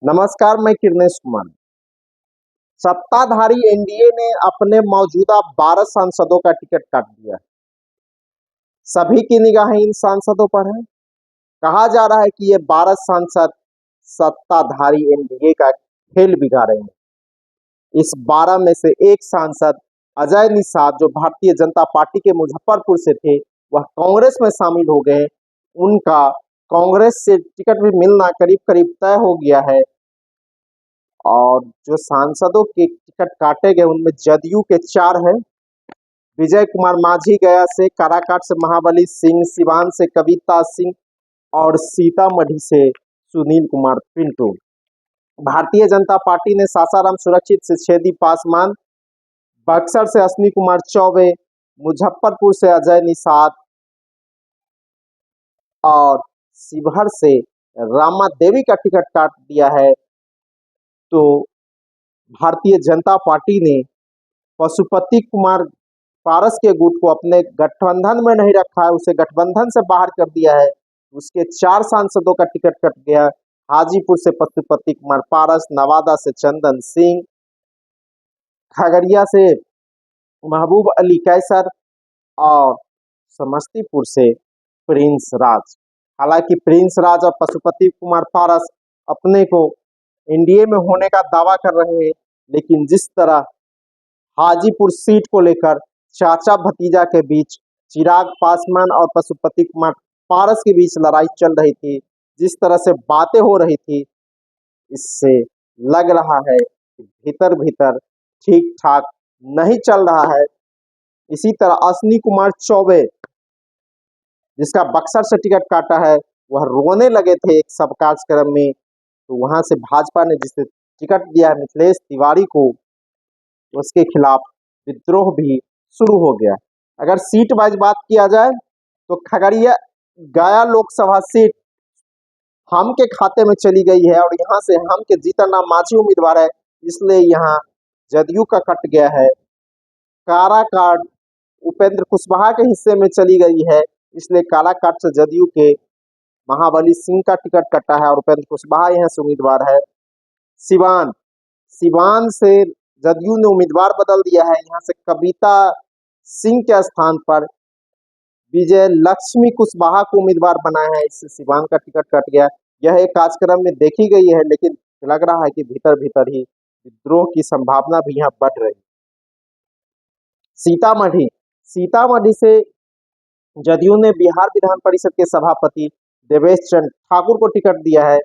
नमस्कार, मैं किरनेश कुमार। सत्ताधारी एनडीए ने अपने मौजूदा 12 सांसदों का टिकट काट दिया है। सभी की निगाहें इन सांसदों पर है। कहा जा रहा है कि ये 12 सांसद सत्ताधारी एनडीए का खेल बिगाड़ेंगे। इस 12 में से एक सांसद अजय निषाद, जो भारतीय जनता पार्टी के मुजफ्फरपुर से थे, वह कांग्रेस में शामिल हो गए। उनका कांग्रेस से टिकट भी मिलना करीब करीब तय हो गया है। और जो सांसदों के टिकट काटे गए उनमें जदयू के 4 हैं। विजय कुमार माझी गया से, काराकाट से महाबली सिंह, सिवान से कविता सिंह और सीतामढ़ी से सुनील कुमार पिंटू। भारतीय जनता पार्टी ने सासाराम सुरक्षित से छेदी पासवान, बक्सर से अश्विनी कुमार चौबे, मुजफ्फरपुर से अजय निषाद और शिवहर से रामा देवी का टिकट काट दिया है। तो भारतीय जनता पार्टी ने पशुपति कुमार पारस के गुट को अपने गठबंधन में नहीं रखा है, उसे गठबंधन से बाहर कर दिया है। उसके 4 सांसदों का टिकट कट गया। हाजीपुर से पशुपति कुमार पारस, नवादा से चंदन सिंह, खगड़िया से महबूब अली कैसर और समस्तीपुर से प्रिंस राज। हालांकि प्रिंस राज और पशुपति कुमार पारस अपने को एनडीए में होने का दावा कर रहे हैं, लेकिन जिस तरह हाजीपुर सीट को लेकर चाचा भतीजा के बीच चिराग पासवान और पशुपति कुमार पारस के बीच लड़ाई चल रही थी, जिस तरह से बातें हो रही थी, इससे लग रहा है कि भीतर भीतर ठीक ठाक नहीं चल रहा है। इसी तरह अश्विनी कुमार चौबे, जिसका बक्सर से टिकट काटा है, वह रोने लगे थे एक सब कार्यक्रम में। तो वहां से भाजपा ने जिसे टिकट दिया है मिथिलेश तिवारी को, उसके खिलाफ विद्रोह भी शुरू हो गया। अगर सीट वाइज बात किया जाए तो खगड़िया गया लोकसभा सीट हम के खाते में चली गई है और यहाँ से हम के जीतन राम मांझी उम्मीदवार है, इसलिए यहाँ जदयू का कट गया है। काराकाट उपेंद्र कुशवाहा के हिस्से में चली गई है, इसलिए काराकाट से जदयू के महाबली सिंह का टिकट कटा है और उपेंद्र कुशवाहा यहाँ से उम्मीदवार है। सिवान सिवान से जदयू ने उम्मीदवार बदल दिया है, यहाँ से कविता सिंह के स्थान पर विजय लक्ष्मी कुशवाहा को उम्मीदवार बनाया है, इससे सिवान का टिकट कट गया। यह एक कार्यक्रम में देखी गई है, लेकिन लग रहा है कि भीतर भीतर ही विद्रोह की संभावना भी यहाँ बढ़ रही है। सीतामढ़ी सीतामढ़ी से जदयू ने बिहार विधान परिषद के सभापति देवेश चंद्र ठाकुर को टिकट दिया है,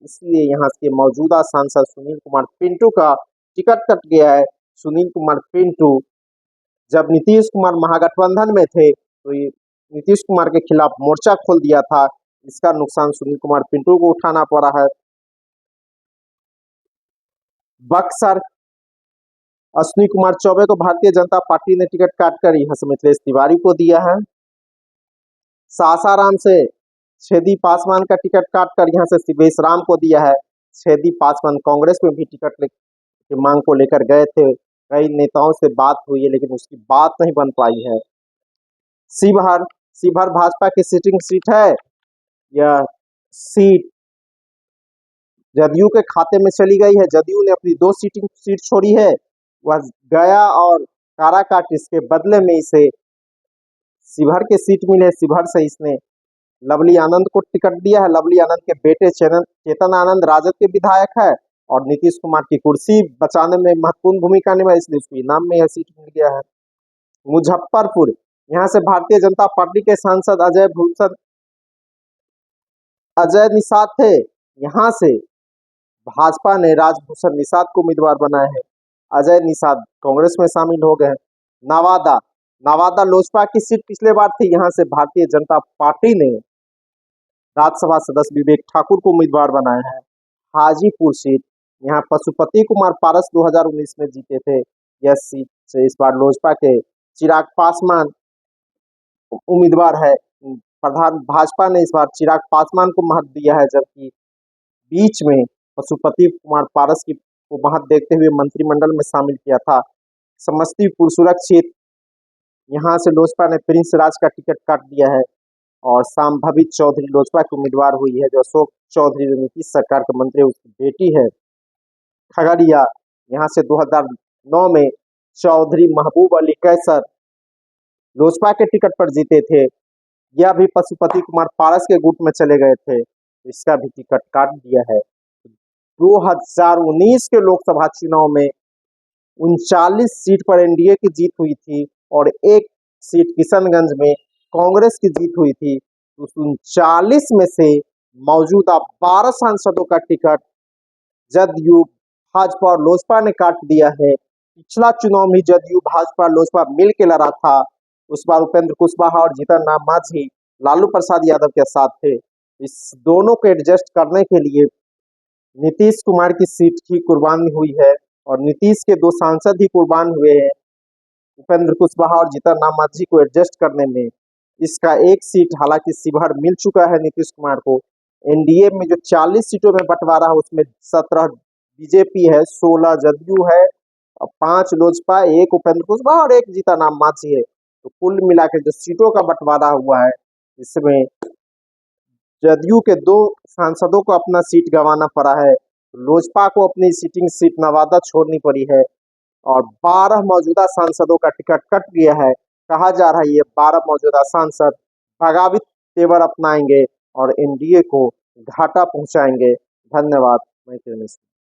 इसलिए यहाँ के मौजूदा सांसद सुनील कुमार पिंटू का टिकट कट गया है। सुनील कुमार पिंटू जब नीतीश कुमार महागठबंधन में थे तो ये नीतीश कुमार के खिलाफ मोर्चा खोल दिया था, इसका नुकसान सुनील कुमार पिंटू को उठाना पड़ा है। बक्सर अश्विनी कुमार चौबे को भारतीय जनता पार्टी ने टिकट काटकर यहाँ से मिथिलेश तिवारी को दिया है। सासाराम से छेदी पासवान का टिकट काटकर यहाँ से शिवेश राम को दिया है। छेदी पासवान कांग्रेस में भी टिकट की मांग को लेकर गए थे, कई नेताओं से बात हुई है, लेकिन उसकी बात नहीं बन पाई है। शिवहर शिवहर भाजपा की सिटिंग सीट है। यह सीट जदयू के खाते में चली गई है। जदयू ने अपनी 2 सीट छोड़ी है, वह गया और काराकाट, इसके बदले में इसे शिवहर के सीट मिले। शिवहर से इसने लवली आनंद को टिकट दिया है। लवली आनंद के बेटे चेतन आनंद राजद के विधायक है और नीतीश कुमार की कुर्सी बचाने में महत्वपूर्ण भूमिका निभाई, इसलिए उसको इनाम में यह सीट मिल गया है। मुजफ्फरपुर, यहाँ से भारतीय जनता पार्टी के सांसद अजय निषाद थे, यहाँ से भाजपा ने राजभूषण निषाद को उम्मीदवार बनाया है। अजय निषाद कांग्रेस में शामिल हो गए। नवादा लोजपा की सीट पिछले बार थी, यहाँ से भारतीय जनता पार्टी ने राज्यसभा सदस्य विवेक ठाकुर को उम्मीदवार बनाया है। हाजीपुर सीट, यहाँ पशुपति कुमार पारस 2019 में जीते थे, यह सीट से इस बार लोजपा के चिराग पासवान उम्मीदवार है। प्रधान भाजपा ने इस बार चिराग पासवान को महत्व दिया है, जबकि बीच में पशुपति कुमार पारस की को महत्व देखते हुए मंत्रिमंडल में शामिल किया था। समस्तीपुर सुरक्षित, यहाँ से लोजपा ने प्रिंस राज का टिकट काट दिया है। और शांभवी चौधरी लोजपा की उम्मीदवार हुई है। जो अशोक चौधरी जो नीतीश सरकार के मंत्री, उसकी बेटी है। खगड़िया यहाँ से 2009 में चौधरी महबूब अली कैसर लोजपा के टिकट पर जीते थे। यह भी पशुपति कुमार पारस के गुट में चले गए थे, तो इसका भी टिकट काट दिया है। 2019 के लोकसभा चुनाव में 39 सीट पर एनडीए की जीत हुई थी और एक सीट किशनगंज में कांग्रेस की जीत हुई थी। उस 39 में से मौजूदा 12 सांसदों का टिकट जदयू, भाजपा और लोजपा ने काट दिया है। पिछला चुनाव में जदयू, भाजपा, लोजपा मिल के लड़ा था। उस बार उपेंद्र कुशवाहा और जीतन राम मांझी लालू प्रसाद यादव के साथ थे। इस दोनों को एडजस्ट करने के लिए नीतीश कुमार की सीट ही कुर्बानी हुई है और नीतीश के 2 सांसद ही कुर्बान हुए हैं उपेंद्र कुशवाहा और जीतन राम मांझी को एडजस्ट करने में। इसका एक सीट हालांकि शिवहर मिल चुका है नीतीश कुमार को। एनडीए में जो 40 सीटों में बंटवारा है उसमें 17 बीजेपी है, 16 जदयू है, 5 लोजपा, 1 उपेंद्र कुशवाहा और 1 जीतन राम मांझी है। तो कुल मिलाकर जो सीटों का बंटवारा हुआ है, इसमें जदयू के 2 सांसदों को अपना सीट गंवाना पड़ा है, लोजपा को अपनी सिटिंग सीट नवादा छोड़नी पड़ी है और 12 मौजूदा सांसदों का टिकट कट गया है। कहा जा रहा है ये 12 मौजूदा सांसद बगावत तेवर अपनाएंगे और एनडीए को घाटा पहुंचाएंगे। धन्यवाद। मैं